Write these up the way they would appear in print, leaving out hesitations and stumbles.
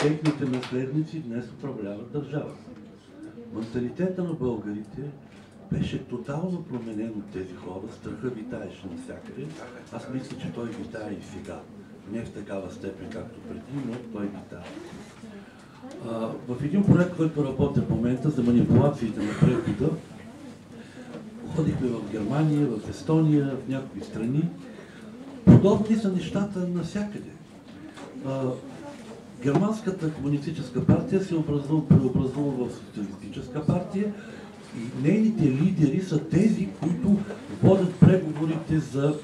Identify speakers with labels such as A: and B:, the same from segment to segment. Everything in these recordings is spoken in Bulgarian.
A: техните наследници днес управляват държавата. Менталитета на българите беше тотално променен от тези хора, страха витаеше навсякъде. Аз мисля, че той витае и сега. Не в такава степен, както преди, но той витае. В един проект, който работя в момента за манипулациите на прехода, ходихме в Германия, в Естония, в някои страни. Подобни са нещата навсякъде. Германската комунистическа партия се преобразува в социалистическа партия и нейните лидери са тези, които водят преговорите за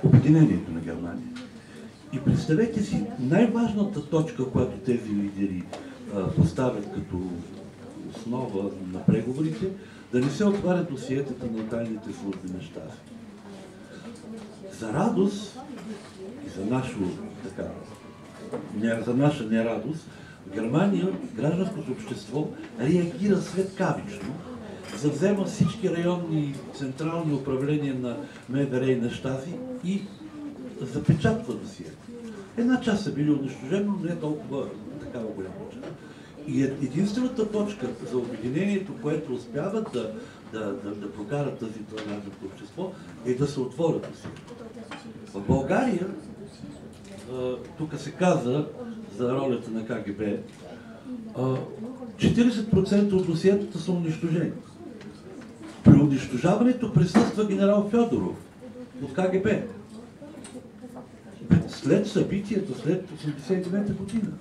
A: обединението на Германия. И представете си, най-важната точка, която тези лидери поставят като основа на преговорите, да не се отварят досиетата на тайните служби на Щази. За радост и за наша нерадост, в Германия гражданското общество реагира светкавично, завзема всички районни и централни управления на МВР и на Щази и запечатва досиета. Една част са били унищожени, но не толкова такава голяма част. И единствената точка за обединението, което успяват да прокарат това гражданско общество, е да се отворят досиета. В България, тук се каза за ролята на КГБ, 40% от досиетата са унищожени. При унищожаването присъства генерал Фьодоров от КГБ. След събитието, след 1989 година.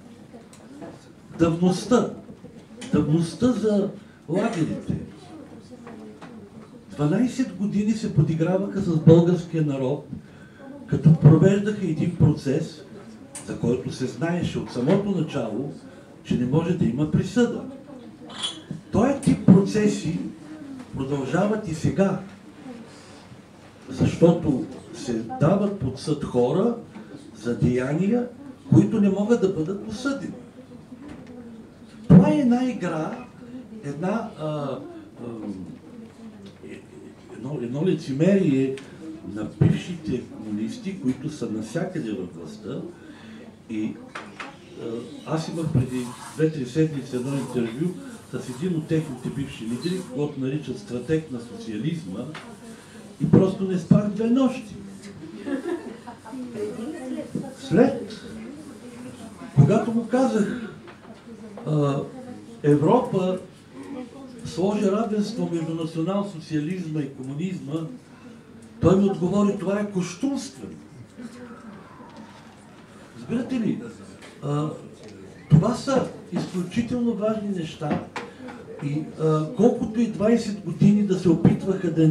A: Давността за лагерите. 12 години се подиграваха с българския народ, като провеждаха един процес, за който се знаеше от самото начало, че не може да има присъда. Този тип процеси продължават и сега, защото се дават под съд хора за деяния, които не могат да бъдат осъдени. Това е една игра, едно лицемерие на бившите комунисти, които са навсякъде във властта. И аз имах преди 2-3 седмици едно интервю с един от техните бивши лидери, който наричат стратег на социализма, и просто не спах 2 нощи. След, когато му казах, Европа сложи равенство между национал-социализма и комунизма, той ми отговори, това е кощунствено. Разбирате ли? Това са изключително важни неща и колкото и 20 години да се опитваха да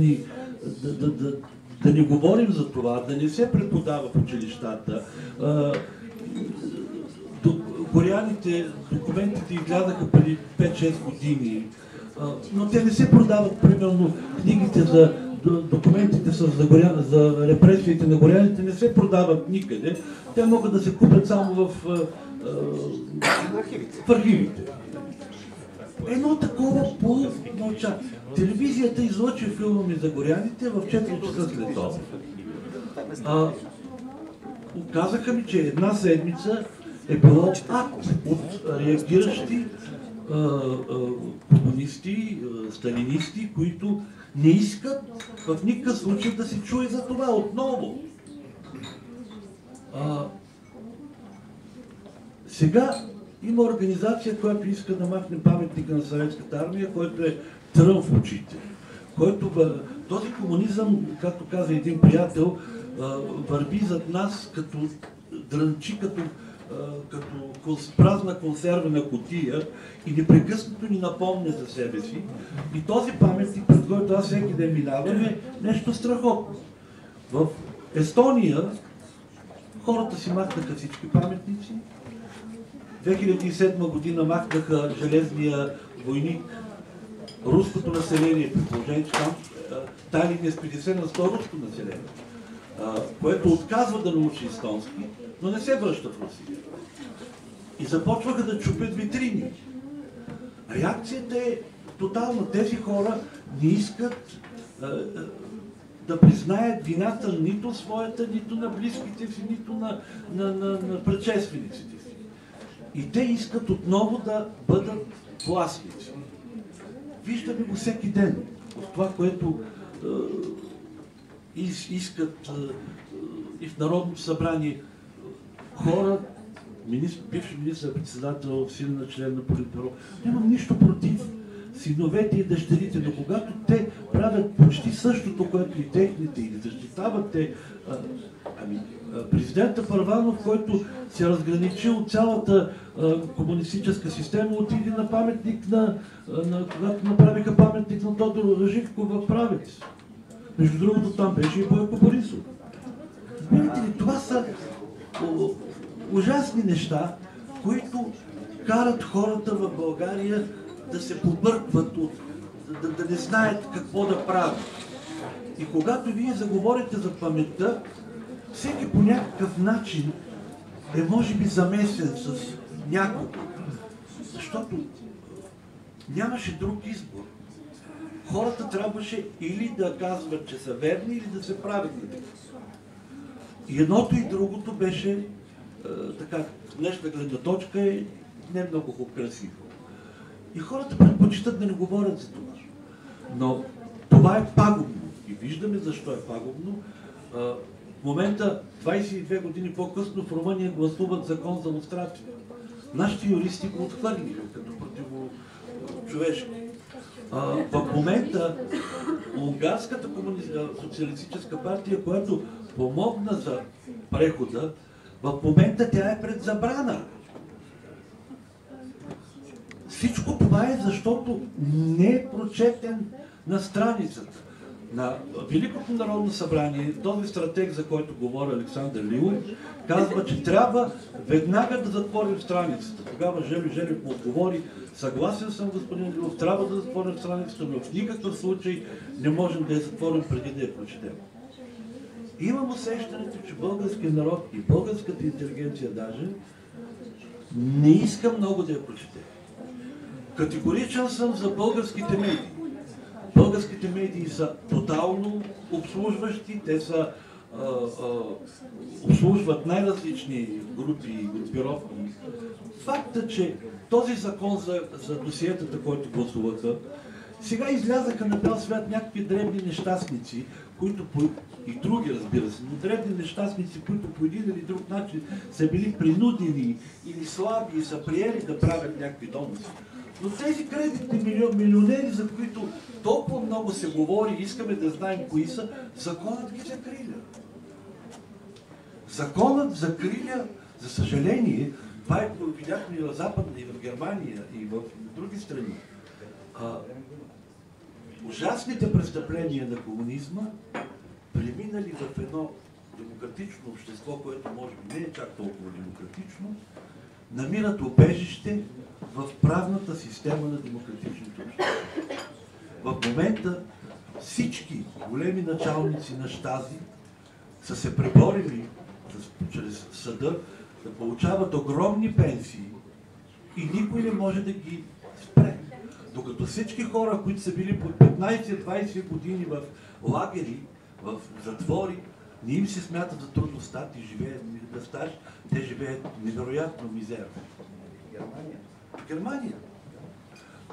A: не говорим за това, да не се преподава в училищата, документите изглядаха преди 5-6 години, но те не се продават, примерно, книгите за документите за репресиите на горяните не се продават никъде. Те могат да се купят само в архивите. Едно такова полумълча. Телевизията излъчи филма ми за горяните в 4 часа след това. Оказаха ми, че една седмица е било акт от реагиращи комунисти, сталинисти, които не искат в никакъв случай да се чуе за това отново. Сега има организация, която иска да махне паметника на Съветската армия, който е трън в очите. Този комунизъм, както каза един приятел, върви зад нас като дрънчи, като празна консервена кутия и непрекъснато ни напомня за себе си. И този паметник, пред който аз всеки ден минавам, е нещо страхотно. В Естония хората си махнаха всички паметници. 2007 година махнаха железния войник, руското население, при положение, че там Талин е с 50 на 100 руско население, което отказва да научи естонски, но не се връща в Русия. И започваха да чупят витрини. Реакцията е тотална. Тези хора не искат да признаят вината нито своята, нито на близките си, нито на предшествениците си. И те искат отново да бъдат властници. Виждаме го всеки ден. От това, което искат и в Народното събрание хора, бивши министър-председател, син на член на Политбюро. Нямам нищо против синовете и дъщерите, но когато те правят почти същото, което и техните, или защитават те, президента Първанов, който се разграничи от цялата комунистическа система, отиде на паметник когато направиха паметник на Тодор Живков в Правец. Между другото, там беше и Бойко Борисов. Видите ли, това са ужасни неща, които карат хората в България да се побъркват, да не знаят какво да правят. И когато вие заговорите за паметта, всеки по някакъв начин е може би замесен с някого. Защото нямаше друг избор. Хората трябваше или да казват, че са верни, или да се правят на това. И едното и другото беше така, днешна гледна точка е не много красиво. И хората предпочитат да не говорят за това. Но това е пагубно. И виждаме защо е пагубно. В момента, 22 години по-късно, в Румъния гласуват закон за лустрация. Нашите юристи го отхвърлиха като противочовешки. В момента Унгарската социалистическа партия, която помогна за прехода, в момента тя е пред забрана. Всичко това е защото не е прочетен на страницата. На Великото народно събрание, този стратег, за който говори Александър Лилов, казва, че трябва веднага да затворим страницата. Тогава Жельо Желев му отговори: съгласен съм, господин Лилов, трябва да затворим страницата, но в никакъв случай не можем да я затворим преди да я прочетем. Имам усещането, че българският народ и българската интелигенция даже не иска много да я прочете. Категоричен съм за българските медии. Българските медии са тотално обслужващи, те са, обслужват най-различни групи и групировки. Факта, че този закон за досиетата, който гласуваха, сега излязаха на бял свят някакви дребни нещастници, които и други, разбира се, но дребни нещастници, които по един или друг начин са били принудени или слаби и са приели да правят някакви доноси. Но тези кредитни милионери, за които толкова много се говори, искаме да знаем кои са, законът ги закриля. Законът закриля, за съжаление, това е, видяхме и в Западна, и в Германия, и в други страни. Ужасните престъпления на комунизма, преминали в едно демократично общество, което може би не е чак толкова демократично, намират убежище в правната система на демократичното общество. В момента всички големи началници на Щази са се преборили чрез съда да получават огромни пенсии и никой не може да ги спре. Докато всички хора, които са били по 15-20 години в лагери, в затвори, не им се смятат за трудов стат и живеят на стаж, те живеят невероятно мизерно. Германия.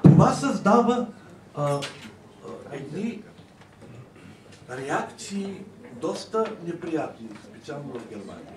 A: Това създава едни реакции доста неприятни, специално в Германия.